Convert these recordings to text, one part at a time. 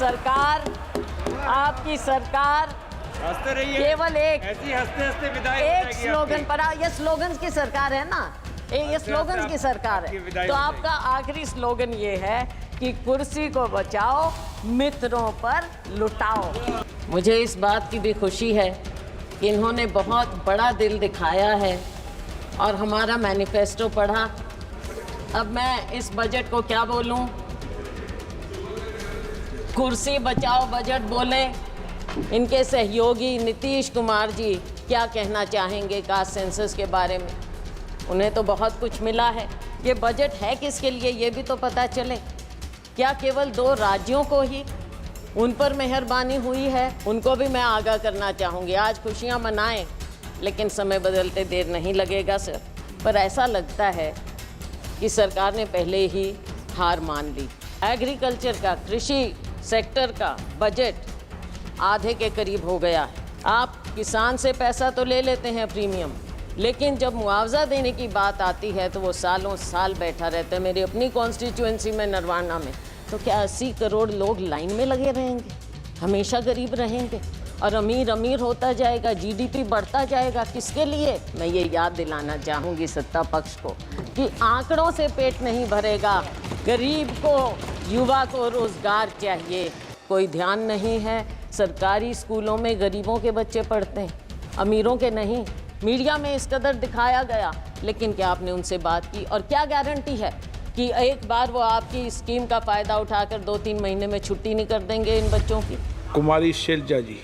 आपकी सरकार हंसते रहिए, केवल ऐसी हंसते हंसते विदाई हो एक जाएगी स्लोगन आपकी। पर ये स्लोगन्स की सरकार है ना, ये स्लोगन्स की सरकार आपकी है। विदाई तो हो आपका आखिरी स्लोगन ये है कि कुर्सी को बचाओ, मित्रों पर लुटाओ। मुझे इस बात की भी खुशी है कि इन्होंने बहुत बड़ा दिल दिखाया है और हमारा मैनिफेस्टो पढ़ा। अब मैं इस बजट को क्या बोलूं? कुर्सी बचाओ बजट बोले। इनके सहयोगी नीतीश कुमार जी क्या कहना चाहेंगे कास्ट सेंसस के बारे में? उन्हें तो बहुत कुछ मिला है। ये बजट है किसके लिए ये भी तो पता चले। क्या केवल 2 राज्यों को ही उन पर मेहरबानी हुई है? उनको भी मैं आगाह करना चाहूँगी। आज खुशियाँ मनाएं, लेकिन समय बदलते देर नहीं लगेगा सर। पर ऐसा लगता है कि सरकार ने पहले ही हार मान ली। एग्रीकल्चर का, कृषि सेक्टर का बजट आधे के करीब हो गया है। आप किसान से पैसा तो ले लेते हैं प्रीमियम, लेकिन जब मुआवजा देने की बात आती है तो वो सालों साल बैठा रहता है। मेरी अपनी कॉन्स्टिट्यूएंसी में नरवाना में तो क्या 80 करोड़ लोग लाइन में लगे रहेंगे? हमेशा गरीब रहेंगे और अमीर अमीर होता जाएगा, जीडीपी बढ़ता जाएगा। किसके लिए? मैं ये याद दिलाना चाहूँगी सत्ता पक्ष को कि आंकड़ों से पेट नहीं भरेगा। गरीब को, युवा को रोज़गार चाहिए। कोई ध्यान नहीं है। सरकारी स्कूलों में गरीबों के बच्चे पढ़ते हैं, अमीरों के नहीं। मीडिया में इस कदर दिखाया गया, लेकिन क्या आपने उनसे बात की? और क्या गारंटी है कि एक बार वो आपकी स्कीम का फ़ायदा उठाकर 2-3 महीने में छुट्टी नहीं कर देंगे इन बच्चों की? कुमारी शैलजा जी।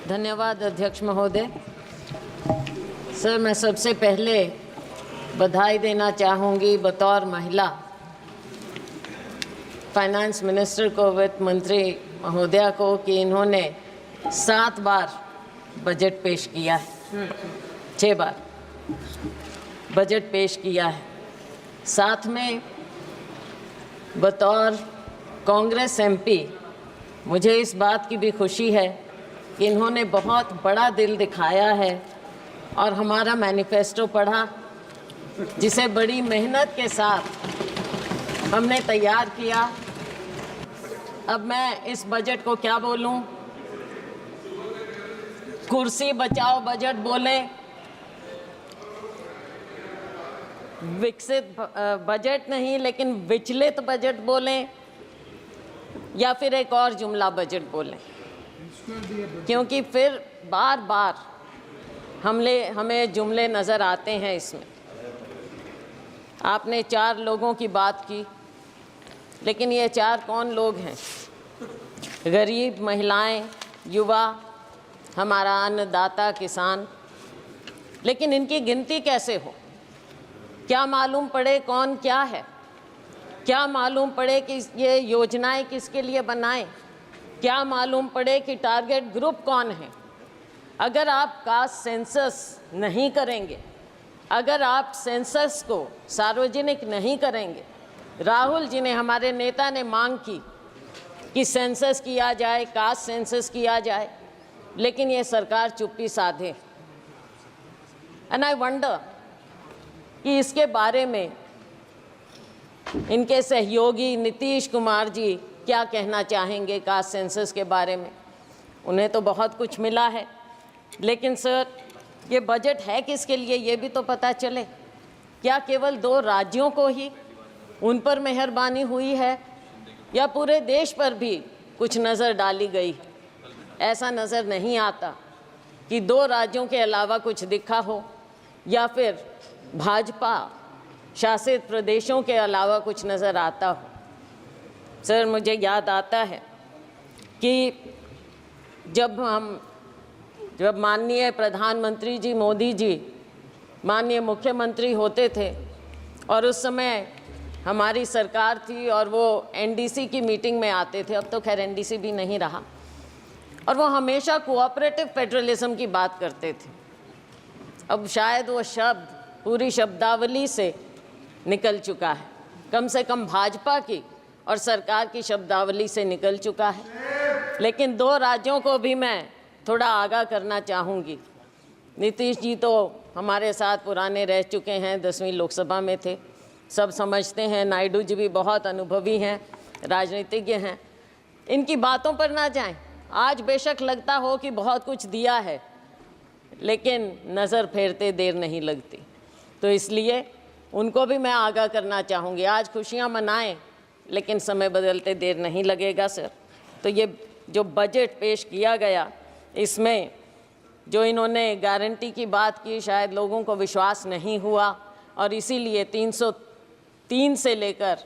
धन्यवाद अध्यक्ष महोदय। सर, मैं सबसे पहले बधाई देना चाहूँगी बतौर महिला फाइनेंस मिनिस्टर को, वित्त मंत्री महोदया को, कि इन्होंने 7 बार बजट पेश किया है। 6 बार बजट पेश किया है। साथ में बतौर कांग्रेस एमपी मुझे इस बात की भी खुशी है कि इन्होंने बहुत बड़ा दिल दिखाया है और हमारा मैनिफेस्टो पढ़ा, जिसे बड़ी मेहनत के साथ हमने तैयार किया। अब मैं इस बजट को क्या बोलूं? कुर्सी बचाओ बजट बोले, विकसित बजट नहीं लेकिन विचलित बजट बोलें, या फिर एक और जुमला बजट बोलें, क्योंकि फिर बार बार हमें जुमले नज़र आते हैं इसमें। आपने 4 लोगों की बात की, लेकिन ये 4 कौन लोग हैं? गरीब, महिलाएं, युवा, हमारा अन्नदाता किसान। लेकिन इनकी गिनती कैसे हो? क्या मालूम पड़े कौन क्या है? क्या मालूम पड़े कि ये योजनाएं किसके लिए बनाएं? क्या मालूम पड़े कि टारगेट ग्रुप कौन है? अगर आप कास्ट सेंसस नहीं करेंगे, अगर आप सेंसस को सार्वजनिक नहीं करेंगे, राहुल जी ने, हमारे नेता ने मांग की कि सेंसस किया जाए, कास्ट सेंसस किया जाए, लेकिन ये सरकार चुप्पी साधे। एंड आई वंडर कि इसके बारे में इनके सहयोगी नीतीश कुमार जी क्या कहना चाहेंगे कास्ट सेंसस के बारे में? उन्हें तो बहुत कुछ मिला है, लेकिन सर ये बजट है किसके लिए ये भी तो पता चले। क्या केवल 2 राज्यों को ही उन पर मेहरबानी हुई है, या पूरे देश पर भी कुछ नज़र डाली गई? ऐसा नज़र नहीं आता कि 2 राज्यों के अलावा कुछ दिखा हो, या फिर भाजपा शासित प्रदेशों के अलावा कुछ नज़र आता हो। सर, मुझे याद आता है कि जब माननीय प्रधानमंत्री जी मोदी जी माननीय मुख्यमंत्री होते थे और उस समय हमारी सरकार थी और वो एनडीसी की मीटिंग में आते थे, अब तो खैर एनडीसी भी नहीं रहा, और वो हमेशा कोऑपरेटिव फेडरलिज्म की बात करते थे। अब शायद वो शब्द पूरी शब्दावली से निकल चुका है, कम से कम भाजपा की और सरकार की शब्दावली से निकल चुका है। लेकिन 2 राज्यों को भी मैं थोड़ा आगाह करना चाहूँगी नीतीश जी तो हमारे साथ पुराने रह चुके हैं, 10वीं लोकसभा में थे, सब समझते हैं। नायडू जी भी बहुत अनुभवी हैं, राजनीतिज्ञ हैं। इनकी बातों पर ना जाएं। आज बेशक लगता हो कि बहुत कुछ दिया है, लेकिन नज़र फेरते देर नहीं लगती। तो इसलिए उनको भी मैं आगाह करना चाहूँगी, आज खुशियाँ मनाएं, लेकिन समय बदलते देर नहीं लगेगा सर। तो ये जो बजट पेश किया गया, इसमें जो इन्होंने गारंटी की बात की, शायद लोगों को विश्वास नहीं हुआ और इसीलिए 303 से लेकर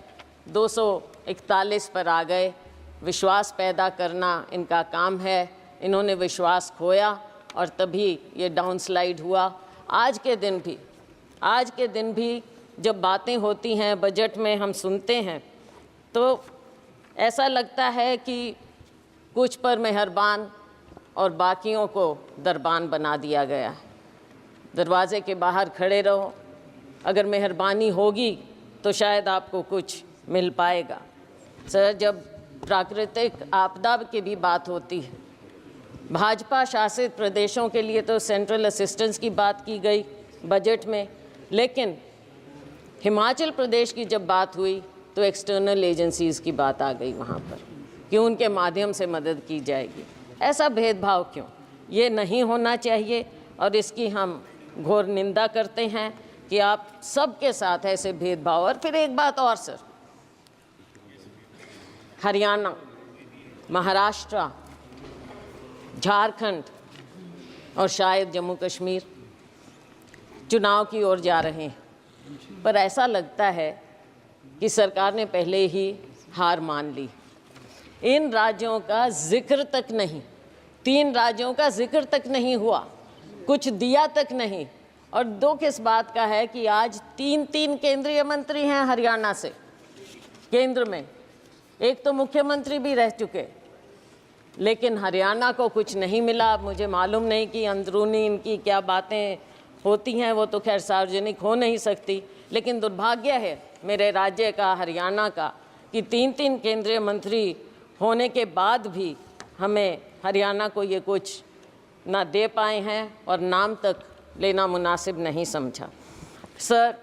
241 पर आ गए। विश्वास पैदा करना इनका काम है। इन्होंने विश्वास खोया और तभी ये डाउनस्लाइड हुआ। आज के दिन भी जब बातें होती हैं बजट में, हम सुनते हैं तो ऐसा लगता है कि कुछ पर मेहरबान और बाकियों को दरबान बना दिया गया है। दरवाजे के बाहर खड़े रहो, अगर मेहरबानी होगी तो शायद आपको कुछ मिल पाएगा। सर, जब प्राकृतिक आपदा की भी बात होती है, भाजपा शासित प्रदेशों के लिए तो सेंट्रल असिस्टेंस की बात की गई बजट में, लेकिन हिमाचल प्रदेश की जब बात हुई तो एक्सटर्नल एजेंसीज़ की बात आ गई वहाँ पर कि उनके माध्यम से मदद की जाएगी। ऐसा भेदभाव क्यों? ये नहीं होना चाहिए और इसकी हम घोर निंदा करते हैं कि आप सबके साथ ऐसे भेदभाव। और फिर एक बात और सर, हरियाणा, महाराष्ट्र, झारखंड और शायद जम्मू कश्मीर चुनाव की ओर जा रहे हैं, पर ऐसा लगता है कि सरकार ने पहले ही हार मान ली। इन राज्यों का जिक्र तक नहीं, 3 राज्यों का जिक्र तक नहीं हुआ, कुछ दिया तक नहीं। और दुख इस बात का है कि आज 3 केंद्रीय मंत्री हैं हरियाणा से केंद्र में, एक तो मुख्यमंत्री भी रह चुके, लेकिन हरियाणा को कुछ नहीं मिला। मुझे मालूम नहीं कि अंदरूनी इनकी क्या बातें होती हैं, वो तो खैर सार्वजनिक हो नहीं सकती, लेकिन दुर्भाग्य है मेरे राज्य का, हरियाणा का, कि 3 केंद्रीय मंत्री होने के बाद भी हमें हरियाणा को ये कुछ ना दे पाए हैं और नाम तक लेना मुनासिब नहीं समझा। सर,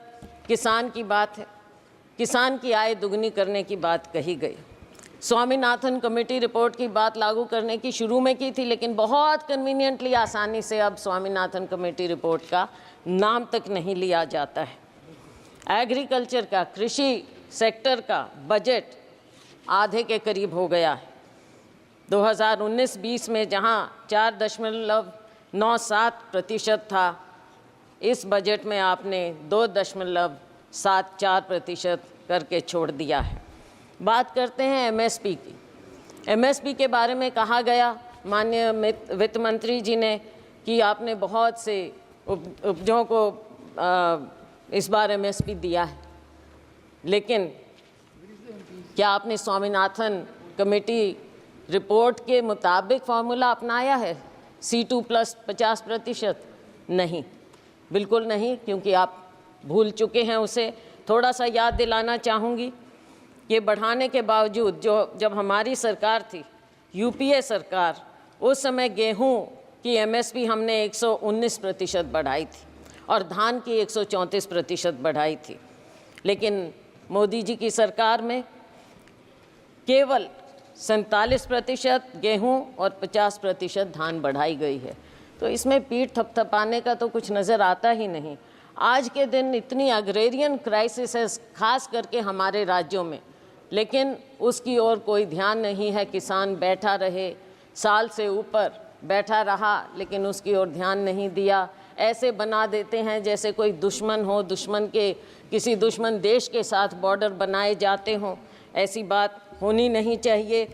किसान की बात है, किसान की आय दुगनी करने की बात कही गई। स्वामीनाथन कमेटी रिपोर्ट की बात लागू करने की शुरू में की थी, लेकिन बहुत कन्वीनियंटली आसानी से अब स्वामीनाथन कमेटी रिपोर्ट का नाम तक नहीं लिया जाता है। एग्रीकल्चर का, कृषि सेक्टर का बजट आधे के करीब हो गया है। 2019-20 में जहां 4.97% था, इस बजट में आपने 2.74% करके छोड़ दिया है। बात करते हैं एमएसपी की। एमएसपी के बारे में कहा गया माननीय वित्त मंत्री जी ने कि आपने बहुत से उपजों को इस बार एमएसपी दिया है, लेकिन क्या आपने स्वामीनाथन कमेटी रिपोर्ट के मुताबिक फार्मूला अपनाया है? C2 plus 50%? नहीं, बिल्कुल नहीं, क्योंकि आप भूल चुके हैं उसे। थोड़ा सा याद दिलाना चाहूँगी कि बढ़ाने के बावजूद जब हमारी सरकार थी, यूपीए सरकार, उस समय गेहूं की एमएसपी हमने 119% बढ़ाई थी और धान की 134% बढ़ाई थी, लेकिन मोदी जी की सरकार में केवल 47% गेहूं और 50% धान बढ़ाई गई है। तो इसमें पीठ थपथपाने का तो कुछ नज़र आता ही नहीं। आज के दिन इतनी अग्रेरियन क्राइसिस है, खास करके हमारे राज्यों में, लेकिन उसकी ओर कोई ध्यान नहीं है। किसान बैठा रहे, साल से ऊपर बैठा रहा, लेकिन उसकी ओर ध्यान नहीं दिया। ऐसे बना देते हैं जैसे कोई दुश्मन हो, किसी दुश्मन देश के साथ बॉर्डर बनाए जाते हों। ऐसी बात होनी नहीं चाहिए।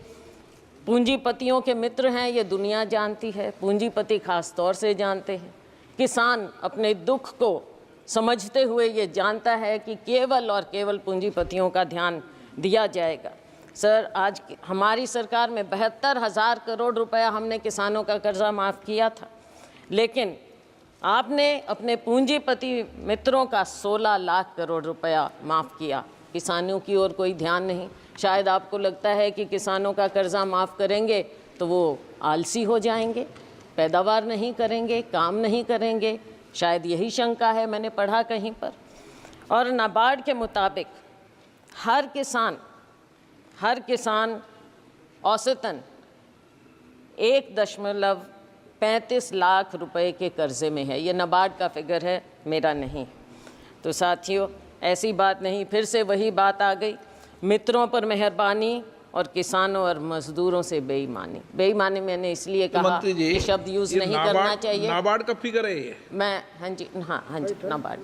पूंजीपतियों के मित्र हैं, ये दुनिया जानती है, पूंजीपति खास तौर से जानते हैं। किसान अपने दुख को समझते हुए ये जानता है कि केवल और केवल पूंजीपतियों का ध्यान दिया जाएगा। सर, आज हमारी सरकार में 72,000 करोड़ रुपया हमने किसानों का कर्जा माफ़ किया था, लेकिन आपने अपने पूंजीपति मित्रों का 16 लाख करोड़ रुपया माफ़ किया। किसानों की ओर कोई ध्यान नहीं। शायद आपको लगता है कि किसानों का कर्जा माफ़ करेंगे तो वो आलसी हो जाएंगे, पैदावार नहीं करेंगे, काम नहीं करेंगे, शायद यही शंका है, मैंने पढ़ा कहीं पर। और नाबार्ड के मुताबिक हर किसान औसतन 1.35 लाख रुपए के कर्जे में है। ये नाबार्ड का फिगर है, मेरा नहीं। तो साथियों, ऐसी बात नहीं, फिर से वही बात आ गई, मित्रों पर मेहरबानी और किसानों और मजदूरों से बेईमानी। बेईमानी मैंने इसलिए कहा कि शब्द यूज़ नहीं करना चाहिए। नाबार्ड का फिगर है ये? मैं हाँ जी नाबार्ड।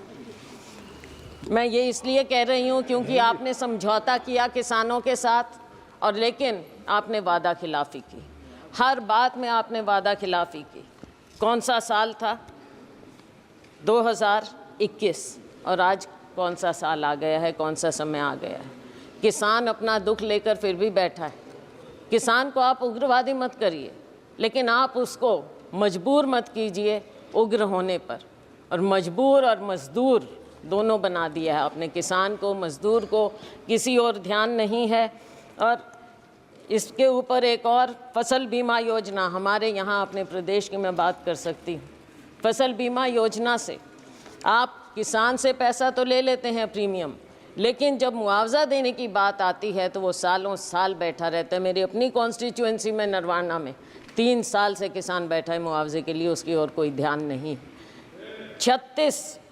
मैं ये इसलिए कह रही हूँ क्योंकि आपने समझौता किया किसानों के साथ, और लेकिन आपने वादा खिलाफ़ी की। हर बात में आपने वादा खिलाफ़ी की। कौन सा साल था? 2021, और आज कौन सा साल आ गया है, कौन सा समय आ गया है। किसान अपना दुख लेकर फिर भी बैठा है। किसान को आप उग्रवादी मत करिए, लेकिन आप उसको मजबूर मत कीजिए उग्र होने पर। और मजबूर और मज़दूर दोनों बना दिया है आपने, किसान को, मज़दूर को, किसी और ध्यान नहीं है। और इसके ऊपर एक और फसल बीमा योजना हमारे यहाँ अपने प्रदेश की मैं बात कर सकती हूँ। फसल बीमा योजना से आप किसान से पैसा तो ले लेते हैं प्रीमियम, लेकिन जब मुआवजा देने की बात आती है तो वो सालों साल बैठा रहता है। मेरी अपनी कॉन्स्टिट्यूएंसी में नरवाना में 3 साल से किसान बैठा है मुआवजे के लिए, उसकी और कोई ध्यान नहीं।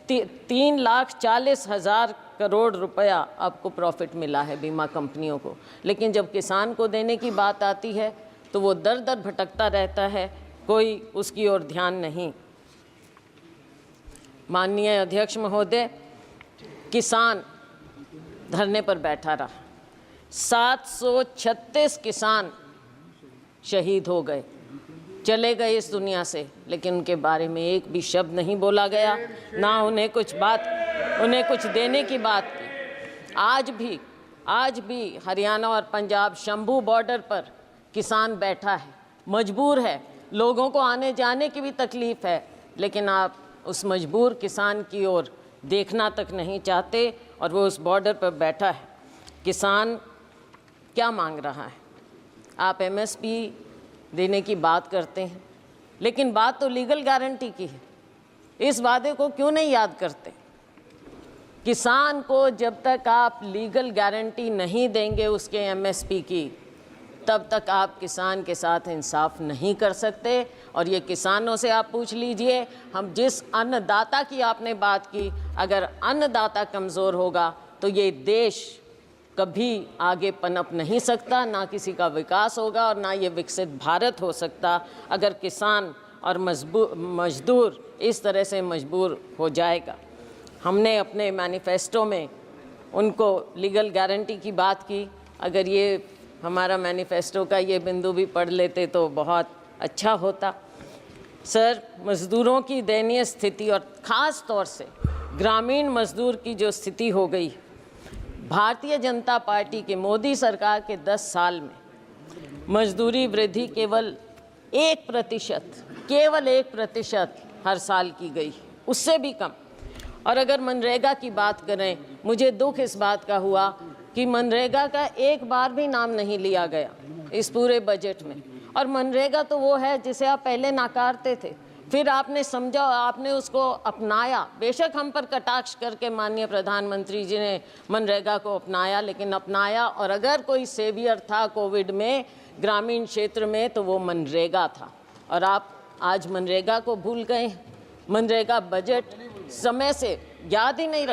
3,40,000 करोड़ रुपया आपको प्रॉफिट मिला है बीमा कंपनियों को, लेकिन जब किसान को देने की बात आती है तो वो दर दर भटकता रहता है, कोई उसकी ओर ध्यान नहीं। माननीय अध्यक्ष महोदय, किसान धरने पर बैठा रहा। 736 किसान शहीद हो गए, चले गए इस दुनिया से, लेकिन उनके बारे में एक भी शब्द नहीं बोला गया, ना उन्हें कुछ देने की बात की। आज भी हरियाणा और पंजाब शंभू बॉर्डर पर किसान बैठा है, मजबूर है, लोगों को आने जाने की भी तकलीफ़ है, लेकिन आप उस मजबूर किसान की ओर देखना तक नहीं चाहते, और वो उस बॉर्डर पर बैठा है। किसान क्या मांग रहा है? आप MSP देने की बात करते हैं, लेकिन बात तो लीगल गारंटी की है। इस वादे को क्यों नहीं याद करते? किसान को जब तक आप लीगल गारंटी नहीं देंगे उसके MSP की, तब तक आप किसान के साथ इंसाफ नहीं कर सकते। और ये किसानों से आप पूछ लीजिए, हम जिस अन्नदाता की आपने बात की, अगर अन्नदाता कमज़ोर होगा तो ये देश कभी आगे पनप नहीं सकता, ना किसी का विकास होगा और ना ये विकसित भारत हो सकता, अगर किसान और मजदूर इस तरह से मजबूर हो जाएगा। हमने अपने मैनिफेस्टो में उनको लीगल गारंटी की बात की। अगर ये हमारा मैनिफेस्टो का ये बिंदु भी पढ़ लेते तो बहुत अच्छा होता। सर, मज़दूरों की दयनीय स्थिति और ख़ास तौर से ग्रामीण मज़दूर की जो स्थिति हो गई, भारतीय जनता पार्टी के मोदी सरकार के 10 साल में मजदूरी वृद्धि केवल 1% हर साल की गई, उससे भी कम। और अगर मनरेगा की बात करें, मुझे दुख इस बात का हुआ कि मनरेगा का एक बार भी नाम नहीं लिया गया इस पूरे बजट में। और मनरेगा तो वो है जिसे आप पहले नाकारते थे, फिर आपने समझा, आपने उसको अपनाया। बेशक हम पर कटाक्ष करके माननीय प्रधानमंत्री जी ने मनरेगा को अपनाया, लेकिन अपनाया। और अगर कोई सेवियर था कोविड में ग्रामीण क्षेत्र में तो वो मनरेगा था, और आप आज मनरेगा को भूल गए। मनरेगा बजट समय से याद ही नहीं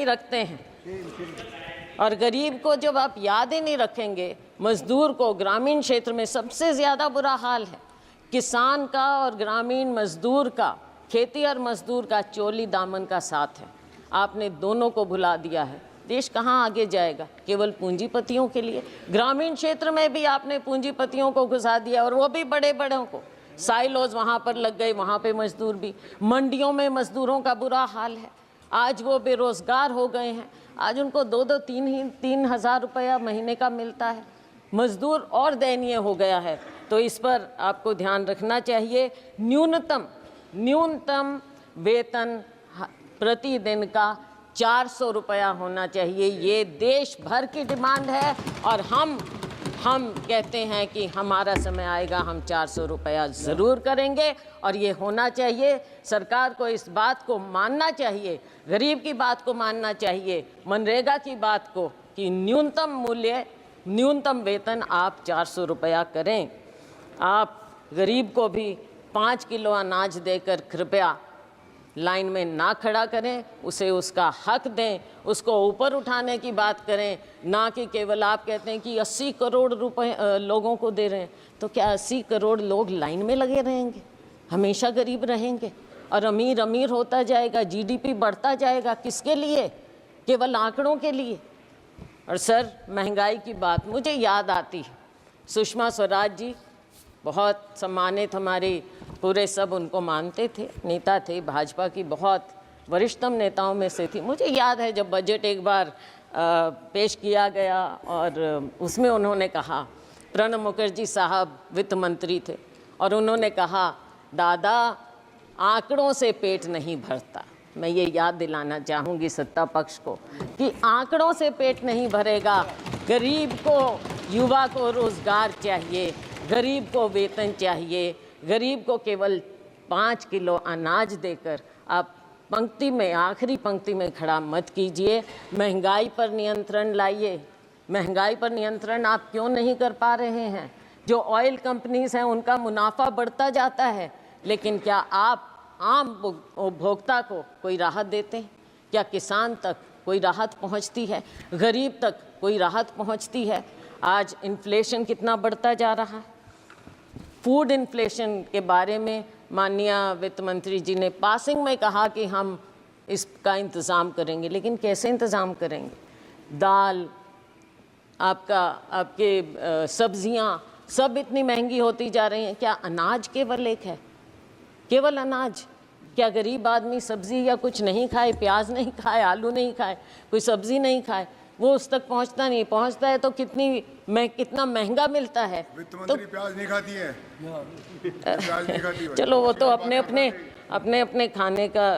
रखते हैं। और गरीब को जब आप याद ही नहीं रखेंगे, मज़दूर को ग्रामीण क्षेत्र में सबसे ज़्यादा बुरा हाल है। किसान का और ग्रामीण मज़दूर का, खेती और मज़दूर का चोली दामन का साथ है। आपने दोनों को भुला दिया है। देश कहाँ आगे जाएगा? केवल पूंजीपतियों के लिए। ग्रामीण क्षेत्र में भी आपने पूंजीपतियों को घुसा दिया, और वो भी बड़े बड़ों को। साइलोज वहाँ पर लग गए, वहाँ पे मज़दूर भी। मंडियों में मज़दूरों का बुरा हाल है। आज वो बेरोज़गार हो गए हैं, आज उनको 2-3 हज़ार रुपया महीने का मिलता है। मज़दूर और दयनीय हो गया है। तो इस पर आपको ध्यान रखना चाहिए। न्यूनतम वेतन प्रतिदिन का 400 रुपया होना चाहिए। ये देश भर की डिमांड है, और हम कहते हैं कि हमारा समय आएगा, हम 400 रुपया ज़रूर करेंगे और ये होना चाहिए। सरकार को इस बात को मानना चाहिए, गरीब की बात को मानना चाहिए, मनरेगा की बात को, कि न्यूनतम मूल्य, न्यूनतम वेतन आप 400 रुपया करें। आप गरीब को भी 5 किलो अनाज देकर कृपया लाइन में ना खड़ा करें, उसे उसका हक दें, उसको ऊपर उठाने की बात करें, ना कि केवल आप कहते हैं कि 80 करोड़ रुपए लोगों को दे रहे हैं। तो क्या 80 करोड़ लोग लाइन में लगे रहेंगे? हमेशा गरीब रहेंगे और अमीर अमीर होता जाएगा, जीडीपी बढ़ता जाएगा। किसके लिए? केवल आंकड़ों के लिए। और सर, महंगाई की बात मुझे याद आती है, सुषमा स्वराज जी बहुत सम्मानित, हमारे पूरे सब उनको मानते थे, नेता थे, भाजपा की बहुत वरिष्ठतम नेताओं में से थी। मुझे याद है जब बजट एक बार पेश किया गया और उसमें उन्होंने कहा, प्रणब मुखर्जी साहब वित्त मंत्री थे, और उन्होंने कहा, दादा आंकड़ों से पेट नहीं भरता। मैं ये याद दिलाना चाहूँगी सत्ता पक्ष को कि आंकड़ों से पेट नहीं भरेगा। गरीब को, युवा को रोज़गार चाहिए, गरीब को वेतन चाहिए, गरीब को केवल 5 किलो अनाज देकर आप पंक्ति में, आखिरी पंक्ति में खड़ा मत कीजिए। महंगाई पर नियंत्रण लाइए। महंगाई पर नियंत्रण आप क्यों नहीं कर पा रहे हैं? जो ऑयल कंपनीज हैं उनका मुनाफा बढ़ता जाता है, लेकिन क्या आप आम उपभोक्ता को कोई राहत देते हैं? क्या किसान तक कोई राहत पहुंचती है? गरीब तक कोई राहत पहुंचती है? आज इन्फ्लेशन कितना बढ़ता जा रहा है। फूड इन्फ्लेशन के बारे में माननीय वित्त मंत्री जी ने पासिंग में कहा कि हम इसका इंतज़ाम करेंगे, लेकिन कैसे इंतज़ाम करेंगे? दाल, आपके सब्जियां सब इतनी महंगी होती जा रही हैं। क्या अनाज केवल एक है? केवल अनाज? क्या गरीब आदमी सब्जी या कुछ नहीं खाए, प्याज नहीं खाए, आलू नहीं खाए, कोई सब्जी नहीं खाए, वो उस तक पहुंचता नहीं? पहुंचता है तो कितना महंगा मिलता है। वित्त मंत्री प्याज नहीं खाती है, प्याज नहीं खाती है। चलो वो तो अपने खाने का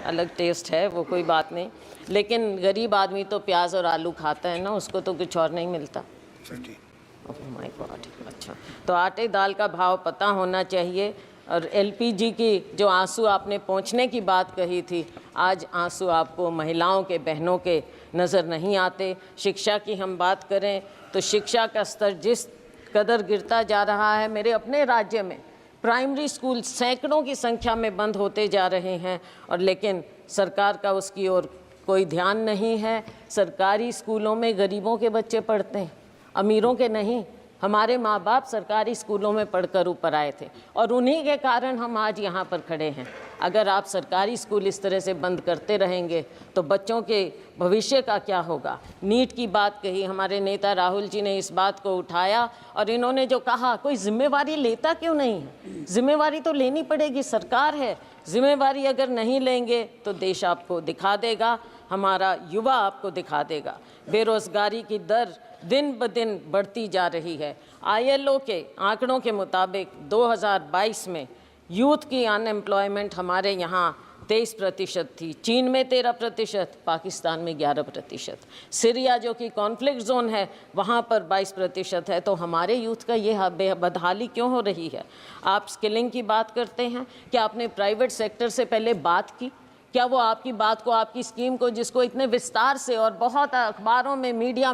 अलग टेस्ट है, वो कोई बात नहीं, लेकिन गरीब आदमी तो प्याज और आलू खाता है ना, उसको तो कुछ और नहीं मिलता। Oh my God. अच्छा, तो आटे दाल का भाव पता होना चाहिए। और एलपीजी की जो आंसू आपने पहुंचने की बात कही थी, आज आंसू आपको महिलाओं के, बहनों के नज़र नहीं आते। शिक्षा की हम बात करें तो शिक्षा का स्तर जिस कदर गिरता जा रहा है, मेरे अपने राज्य में प्राइमरी स्कूल सैकड़ों की संख्या में बंद होते जा रहे हैं, और लेकिन सरकार का उसकी ओर कोई ध्यान नहीं है। सरकारी स्कूलों में गरीबों के बच्चे पढ़ते हैं, अमीरों के नहीं। हमारे माँ बाप सरकारी स्कूलों में पढ़कर ऊपर आए थे, और उन्हीं के कारण हम आज यहाँ पर खड़े हैं। अगर आप सरकारी स्कूल इस तरह से बंद करते रहेंगे तो बच्चों के भविष्य का क्या होगा? नीट की बात कही, हमारे नेता राहुल जी ने इस बात को उठाया, और इन्होंने जो कहा, कोई जिम्मेवारी लेता क्यों नहीं है? जिम्मेवारी तो लेनी पड़ेगी, सरकार है। जिम्मेवारी अगर नहीं लेंगे तो देश आपको दिखा देगा, हमारा युवा आपको दिखा देगा। बेरोज़गारी की दर दिन ब दिन बढ़ती जा रही है। ILO के आंकड़ों के मुताबिक 2022 में यूथ की अनएम्प्लॉयमेंट हमारे यहाँ 23% थी, चीन में 13%, पाकिस्तान में 11%, सीरिया जो कि कॉन्फ्लिक्ट जोन है वहाँ पर 22% है। तो हमारे यूथ का ये बदहाली क्यों हो रही है? आप स्किलिंग की बात करते हैं, क्या आपने प्राइवेट सेक्टर से पहले बात की? क्या वो आपकी बात को, आपकी स्कीम को, जिसको इतने विस्तार से और बहुत अखबारों में, मीडिया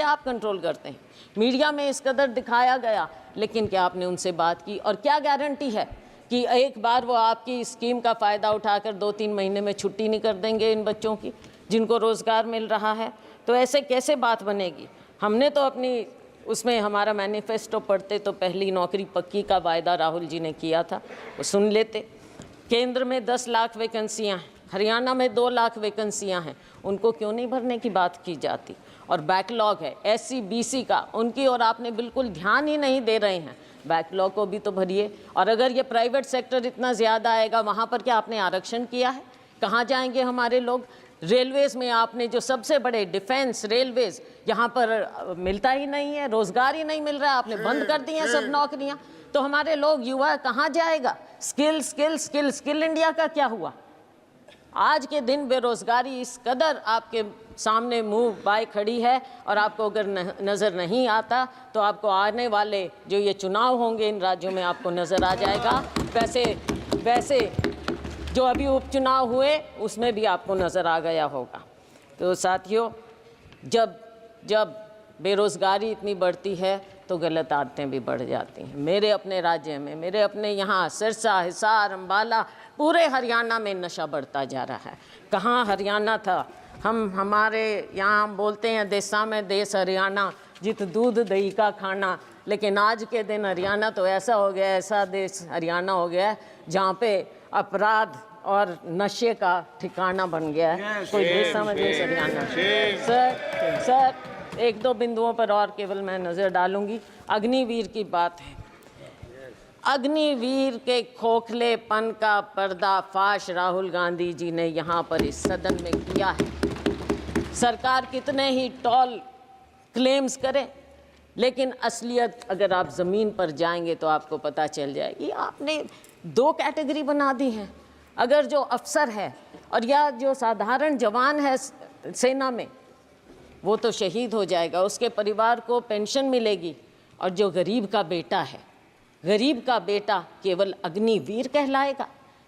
आप कंट्रोल करते हैं, मीडिया में इस कदर दिखाया गया, लेकिन क्या आपने उनसे बात की? और क्या गारंटी है कि एक बार वो आपकी स्कीम का फ़ायदा उठाकर 2-3 महीने में छुट्टी नहीं कर देंगे इन बच्चों की, जिनको रोज़गार मिल रहा है? तो ऐसे कैसे बात बनेगी? हमने तो अपनी उसमें, हमारा मैनिफेस्टो पढ़ते तो पहली नौकरी पक्की का वायदा राहुल जी ने किया था, वो सुन लेते। केंद्र में 10 लाख वैकेंसियाँ हैं, हरियाणा में 2 लाख वैकेंसियाँ हैं, उनको क्यों नहीं भरने की बात की जाती? और बैकलॉग है SC BC का, उनकी और आपने बिल्कुल ध्यान ही नहीं दे रहे हैं। बैकलॉग को भी तो भरिए। और अगर ये प्राइवेट सेक्टर इतना ज़्यादा आएगा, वहाँ पर क्या आपने आरक्षण किया है? कहाँ जाएंगे हमारे लोग? रेलवेज़ में आपने जो सबसे बड़े डिफेंस रेलवेज़, यहाँ पर मिलता ही नहीं है, रोज़गार ही नहीं मिल रहा है, आपने बंद कर दी हैं सब नौकरियाँ। तो हमारे लोग, युवा कहाँ जाएगा? स्किल इंडिया का क्या हुआ? आज के दिन बेरोज़गारी इस कदर आपके सामने मुंह बाय खड़ी है, और आपको अगर नज़र नहीं आता तो आपको आने वाले जो ये चुनाव होंगे इन राज्यों में आपको नज़र आ जाएगा। वैसे जो अभी उपचुनाव हुए उसमें भी आपको नज़र आ गया होगा। तो साथियों, जब बेरोज़गारी इतनी बढ़ती है तो गलत आदतें भी बढ़ जाती हैं। मेरे अपने राज्य में, मेरे अपने यहाँ सिरसा, हिसार, अम्बाला, पूरे हरियाणा में नशा बढ़ता जा रहा है। कहाँ हरियाणा था? हमारे यहाँ हम बोलते हैं देसा में देश हरियाणा, जित दूध दही का खाना। लेकिन आज के दिन हरियाणा तो ऐसा हो गया, ऐसा देश हरियाणा हो गया है जहाँ पे अपराध और नशे का ठिकाना बन गया है। कोई देशा में देश हरियाणा। सर एक दो बिंदुओं पर और केवल मैं नज़र डालूंगी। अग्निवीर की बात है। अग्निवीर के खोखलेपन का पर्दाफाश राहुल गांधी जी ने यहाँ पर इस सदन में किया है। सरकार कितने ही टॉल क्लेम्स करे, लेकिन असलियत अगर आप ज़मीन पर जाएंगे तो आपको पता चल जाएगी। आपने दो कैटेगरी बना दी है। अगर जो अफसर है और या जो साधारण जवान है सेना में, वो तो शहीद हो जाएगा, उसके परिवार को पेंशन मिलेगी। और जो गरीब का बेटा है, गरीब का बेटा केवल अग्निवीर कहलाएगा,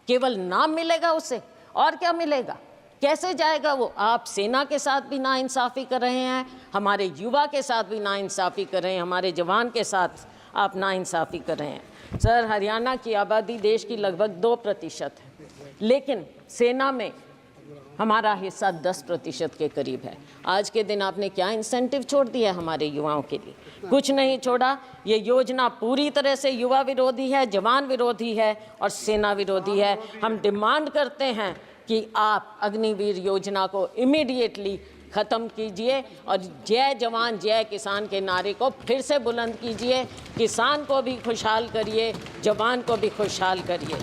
केवल नाम मिलेगा उसे, और क्या मिलेगा? कैसे जाएगा वो? आप सेना के साथ भी नाइंसाफ़ी कर रहे हैं, हमारे युवा के साथ भी नाइंसाफ़ी कर रहे हैं, हमारे जवान के साथ आप नाइंसाफ़ी कर रहे हैं। सर, हरियाणा की आबादी देश की लगभग 2% है, लेकिन सेना में हमारा हिस्सा 10% के करीब है। आज के दिन आपने क्या इंसेंटिव छोड़ दिया हमारे युवाओं के लिए? कुछ नहीं छोड़ा। ये योजना पूरी तरह से युवा विरोधी है, जवान विरोधी है और सेना विरोधी है। हम डिमांड करते हैं कि आप अग्निवीर योजना को इमीडिएटली ख़त्म कीजिए और जय जवान जय किसान के नारे को फिर से बुलंद कीजिए। किसान को भी खुशहाल करिए, जवान को भी खुशहाल करिए।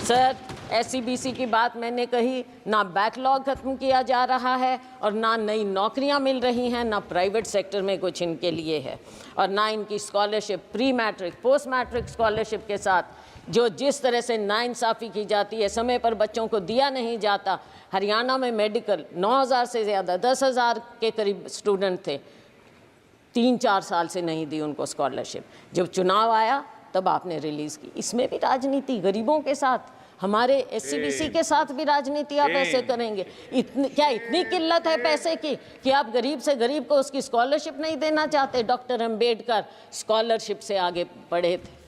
सर, SCBC की बात मैंने कही, ना बैकलॉग ख़त्म किया जा रहा है और ना नई नौकरियां मिल रही हैं, ना प्राइवेट सेक्टर में कुछ इनके लिए है, और ना इनकी scholarship, pre matric, post matric scholarship के साथ जो जिस तरह से नाइंसाफ़ी की जाती है, समय पर बच्चों को दिया नहीं जाता। हरियाणा में मेडिकल 9,000 से ज़्यादा, 10,000 के करीब स्टूडेंट थे, 3-4 साल से नहीं दी उनको स्कॉलरशिप। जब चुनाव आया तब आपने रिलीज़ की। इसमें भी राजनीति, गरीबों के साथ, हमारे SCBC के साथ भी राजनीति आप ऐसे करेंगे? क्या इतनी किल्लत है पैसे की कि आप गरीब से गरीब को उसकी स्कॉलरशिप नहीं देना चाहते? डॉक्टर अंबेडकर स्कॉलरशिप से आगे बढ़े थे।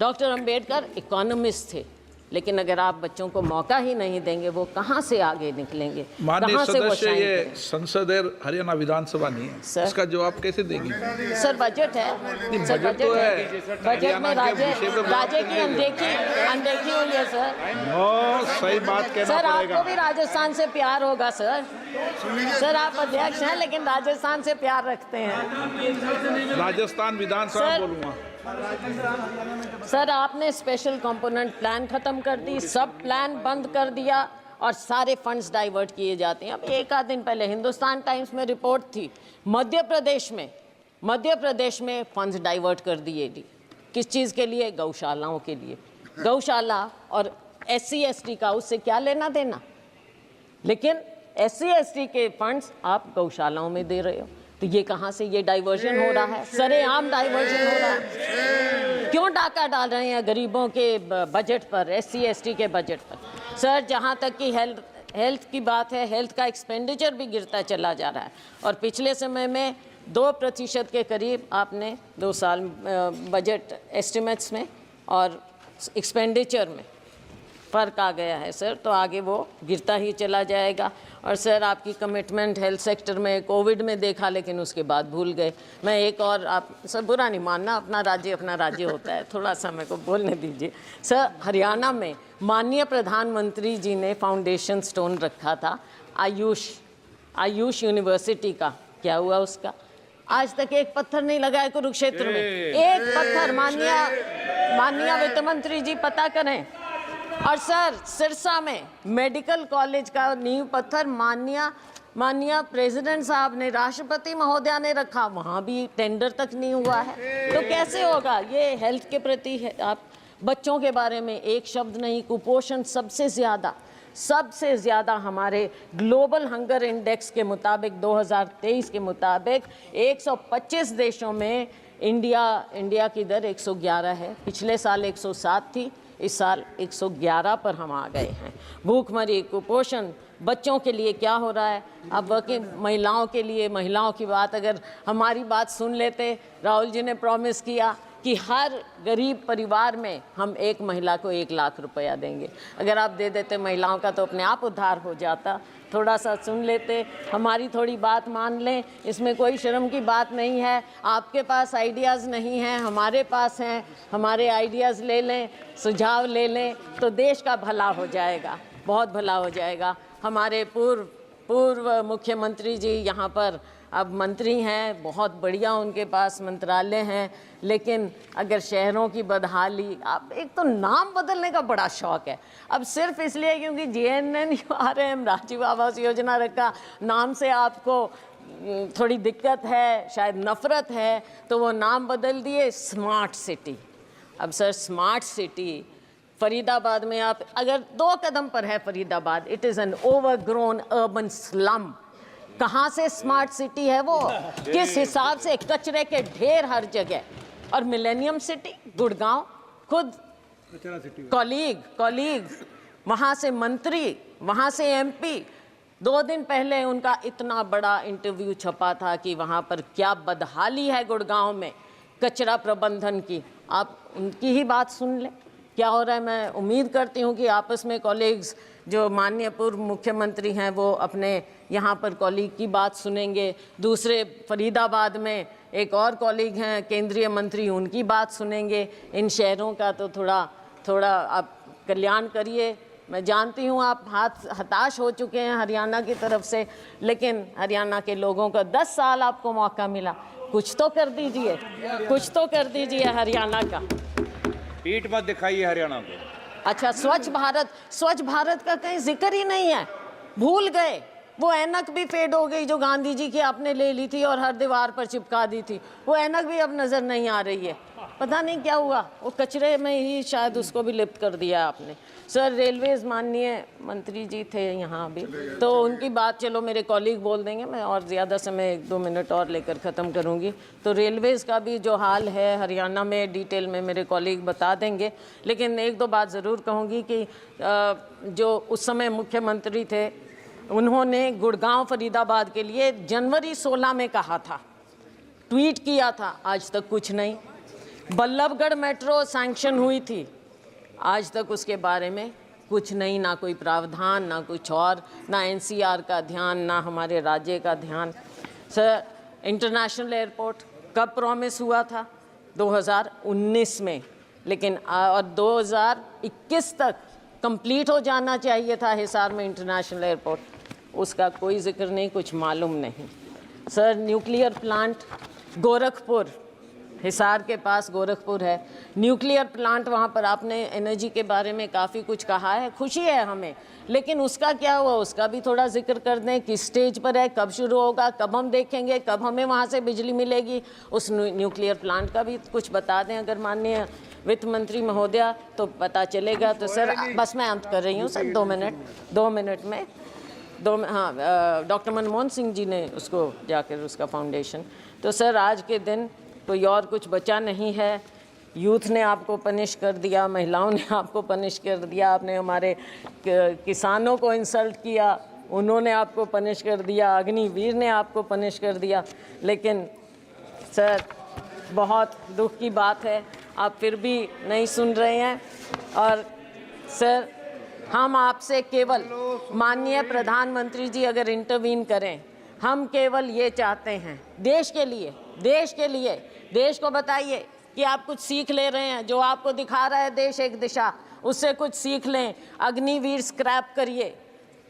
डॉक्टर अंबेडकर इकोनॉमिस्ट थे, लेकिन अगर आप बच्चों को मौका ही नहीं देंगे, वो कहाँ से आगे निकलेंगे? माननीय सदस्य, ये संसद है, हरियाणा विधानसभा नहीं है, इसका जवाब कैसे देंगी? सर, बजट है, सर, बजट तो है। बजट में राज्य की अनदेखी हुई है सर। सही बात कहना सर, पड़ेगा। आपको भी राजस्थान से प्यार होगा सर। सर, आप अध्यक्ष हैं लेकिन राजस्थान से प्यार रखते हैं। राजस्थान विधानसभा बोलूँगा। सर, आपने स्पेशल कंपोनेंट प्लान ख़त्म कर दी, सब प्लान बंद कर दिया और सारे फंड्स डाइवर्ट किए जाते हैं। अब एक आध दिन पहले हिंदुस्तान टाइम्स में रिपोर्ट थी, मध्य प्रदेश में फंड्स डाइवर्ट कर दिए थी। किस चीज़ के लिए? गौशालाओं के लिए। गौशाला और SC/ST का उससे क्या लेना देना? लेकिन SC/ST के फंड्स आप गौशालाओं में दे रहे हो, तो ये कहाँ से ये डाइवर्जन हो रहा है? सरेआम डाइवर्जन हो रहा है। क्यों डाका डाल रहे हैं गरीबों के बजट पर, SC/ST के बजट पर? सर, जहाँ तक कि हेल्थ की बात है, हेल्थ का एक्सपेंडिचर भी गिरता चला जा रहा है और पिछले समय में 2% के करीब आपने 2 साल बजट एस्टिमेट्स में और एक्सपेंडिचर में फ़र्क आ गया है सर, तो आगे वो गिरता ही चला जाएगा। और सर, आपकी कमिटमेंट हेल्थ सेक्टर में कोविड में देखा, लेकिन उसके बाद भूल गए। मैं एक और, आप सर बुरा नहीं मानना, अपना राज्य होता है, थोड़ा सा मेरे को बोलने दीजिए। सर, हरियाणा में माननीय प्रधानमंत्री जी ने फाउंडेशन स्टोन रखा था आयुष यूनिवर्सिटी का, क्या हुआ उसका? आज तक एक पत्थर नहीं लगा है कुरुक्षेत्र में, एक पत्थर। माननीय वित्त मंत्री जी पता करें। और सर, सिरसा में मेडिकल कॉलेज का नींव पत्थर माननीय प्रेसिडेंट साहब ने, राष्ट्रपति महोदया ने रखा, वहाँ भी टेंडर तक नहीं हुआ है। तो कैसे होगा? ये हेल्थ के प्रति है। आप बच्चों के बारे में एक शब्द नहीं, कुपोषण सबसे ज़्यादा सबसे ज़्यादा हमारे ग्लोबल हंगर इंडेक्स के मुताबिक 2023 के मुताबिक 125 देशों में इंडिया की दर 111 है। पिछले साल 107 थी, इस साल 111 पर हम आ गए हैं। भूखमरी, कुपोषण, बच्चों के लिए क्या हो रहा है। अब वर्किंग महिलाओं के लिए, महिलाओं की बात अगर हमारी बात सुन लेते, राहुल जी ने प्रॉमिस किया कि हर गरीब परिवार में हम एक महिला को 1 लाख रुपया देंगे। अगर आप दे देते महिलाओं का तो अपने आप उद्धार हो जाता। थोड़ा सा सुन लेते, हमारी थोड़ी बात मान लें, इसमें कोई शर्म की बात नहीं है। आपके पास आइडियाज़ नहीं हैं, हमारे पास हैं, हमारे आइडियाज़ ले लें, सुझाव ले लें तो देश का भला हो जाएगा, बहुत भला हो जाएगा। हमारे पूर्व मुख्यमंत्री जी यहाँ पर अब मंत्री हैं, बहुत बढ़िया उनके पास मंत्रालय हैं, लेकिन अगर शहरों की बदहाली, आप एक तो नाम बदलने का बड़ा शौक है। अब सिर्फ इसलिए क्योंकि JNNURM राजीव आवास योजना रखा, नाम से आपको थोड़ी दिक्कत है, शायद नफ़रत है, तो वो नाम बदल दिए स्मार्ट सिटी। अब सर स्मार्ट सिटी फरीदाबाद में आप अगर 2 कदम पर है Faridabad, it is an overgrown urban slum. कहाँ से स्मार्ट सिटी है वो, किस हिसाब से, कचरे के ढेर हर जगह। और मिलेनियम सिटी गुड़गांव, खुद कॉलीग वहाँ से मंत्री, वहाँ से MP, 2 दिन पहले उनका इतना बड़ा इंटरव्यू छपा था कि वहाँ पर क्या बदहाली है गुड़गांव में कचरा प्रबंधन की। आप उनकी ही बात सुन लें क्या हो रहा है। मैं उम्मीद करती हूँ कि आपस में कॉलीग्स, जो माननीय पूर्व मुख्यमंत्री हैं, वो अपने यहाँ पर कॉलीग की बात सुनेंगे। दूसरे फरीदाबाद में एक और कॉलीग हैं केंद्रीय मंत्री, उनकी बात सुनेंगे। इन शहरों का तो थोड़ा आप कल्याण करिए। मैं जानती हूँ आप हताश हो चुके हैं हरियाणा की तरफ से, लेकिन हरियाणा के लोगों का 10 साल आपको मौका मिला, कुछ तो कर दीजिए, कुछ तो कर दीजिए हरियाणा का। पीठ मत दिखाइए हरियाणा को। अच्छा, स्वच्छ भारत का कहीं जिक्र ही नहीं है, भूल गए। वो ऐनक भी फेड हो गई जो गांधी जी की आपने ले ली थी और हर दीवार पर चिपका दी थी, वो ऐनक भी अब नज़र नहीं आ रही है। पता नहीं क्या हुआ, वो कचरे में ही शायद उसको भी लिप्त कर दिया आपने। सर रेलवेज़, माननीय मंत्री जी थे यहाँ भी, तो उनकी बात चलो मेरे कॉलीग बोल देंगे, मैं और ज़्यादा समय 1-2 मिनट और लेकर ख़त्म करूँगी। तो रेलवेज़ का भी जो हाल है हरियाणा में डिटेल में मेरे कॉलीग बता देंगे, लेकिन 1-2 बात ज़रूर कहूँगी कि जो उस समय मुख्यमंत्री थे, उन्होंने गुड़गांव फरीदाबाद के लिए जनवरी 16 में कहा था, ट्वीट किया था, आज तक कुछ नहीं। बल्लभगढ़ मेट्रो सैंक्शन हुई थी, आज तक उसके बारे में कुछ नहीं, ना कोई प्रावधान, ना कुछ और, ना NCR का ध्यान, ना हमारे राज्य का ध्यान। सर इंटरनेशनल एयरपोर्ट कब प्रॉमिस हुआ था? 2019 में, लेकिन और 2021 तक कंप्लीट हो जाना चाहिए था हिसार में इंटरनेशनल एयरपोर्ट, उसका कोई जिक्र नहीं, कुछ मालूम नहीं। Sir nuclear plant Gorakhpur, Hisar के पास गोरखपुर है, न्यूक्लियर प्लांट, वहाँ पर आपने एनर्जी के बारे में काफ़ी कुछ कहा है, खुशी है हमें, लेकिन उसका क्या हुआ, उसका भी थोड़ा जिक्र कर दें। किस स्टेज पर है, कब शुरू होगा, कब हम देखेंगे, कब हमें वहाँ से बिजली मिलेगी, उस न्यूक्लियर प्लांट का भी कुछ बता दें अगर माननीय वित्त मंत्री महोदया, तो पता चलेगा। तो सर बस मैं अंत कर रही हूँ सर, 2 मिनट में हाँ, डॉक्टर मनमोहन सिंह जी ने उसको जाकर उसका फाउंडेशन, तो सर आज के दिन कोई और कुछ बचा नहीं है। यूथ ने आपको पनिश कर दिया, महिलाओं ने आपको पनिश कर दिया, आपने हमारे किसानों को इंसल्ट किया, उन्होंने आपको पनिश कर दिया, अग्निवीर ने आपको पनिश कर दिया। लेकिन सर बहुत दुख की बात है, आप फिर भी नहीं सुन रहे हैं। और सर हम आपसे केवल, माननीय प्रधानमंत्री जी अगर इंटरवीन करें, हम केवल ये चाहते हैं देश के लिए, देश को बताइए कि आप कुछ सीख ले रहे हैं, जो आपको दिखा रहा है देश एक दिशा, उससे कुछ सीख लें। अग्निवीर स्क्रैप करिए,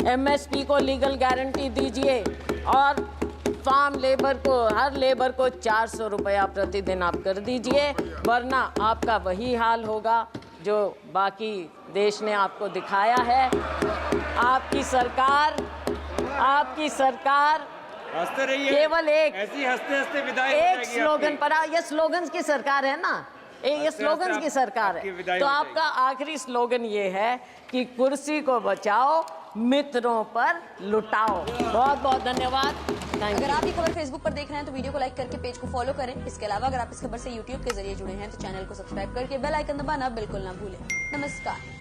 MSP को लीगल गारंटी दीजिए और फार्म लेबर को, हर लेबर को 400 रुपया प्रतिदिन आप कर दीजिए, वरना आपका वही हाल होगा जो बाकी देश ने आपको दिखाया है। आपकी सरकार हंसते रहिए, केवल ऐसी हंसते विदाई एक स्लोगन पर, ये स्लोगन्स की सरकार है ना, ये स्लोगन्स की सरकार है, तो आपका आखिरी स्लोगन ये है कि कुर्सी को बचाओ मित्रों पर लुटाओ। बहुत बहुत धन्यवाद। थैंक अगर यू। आप ये खबर फेसबुक पर देख रहे हैं तो वीडियो को लाइक करके पेज को फॉलो करें। इसके अलावा अगर आप इस खबर से यूट्यूब के जरिए जुड़े हैं तो चैनल को सब्सक्राइब करके बेल आइकन दबाना बिल्कुल ना भूलें। नमस्कार।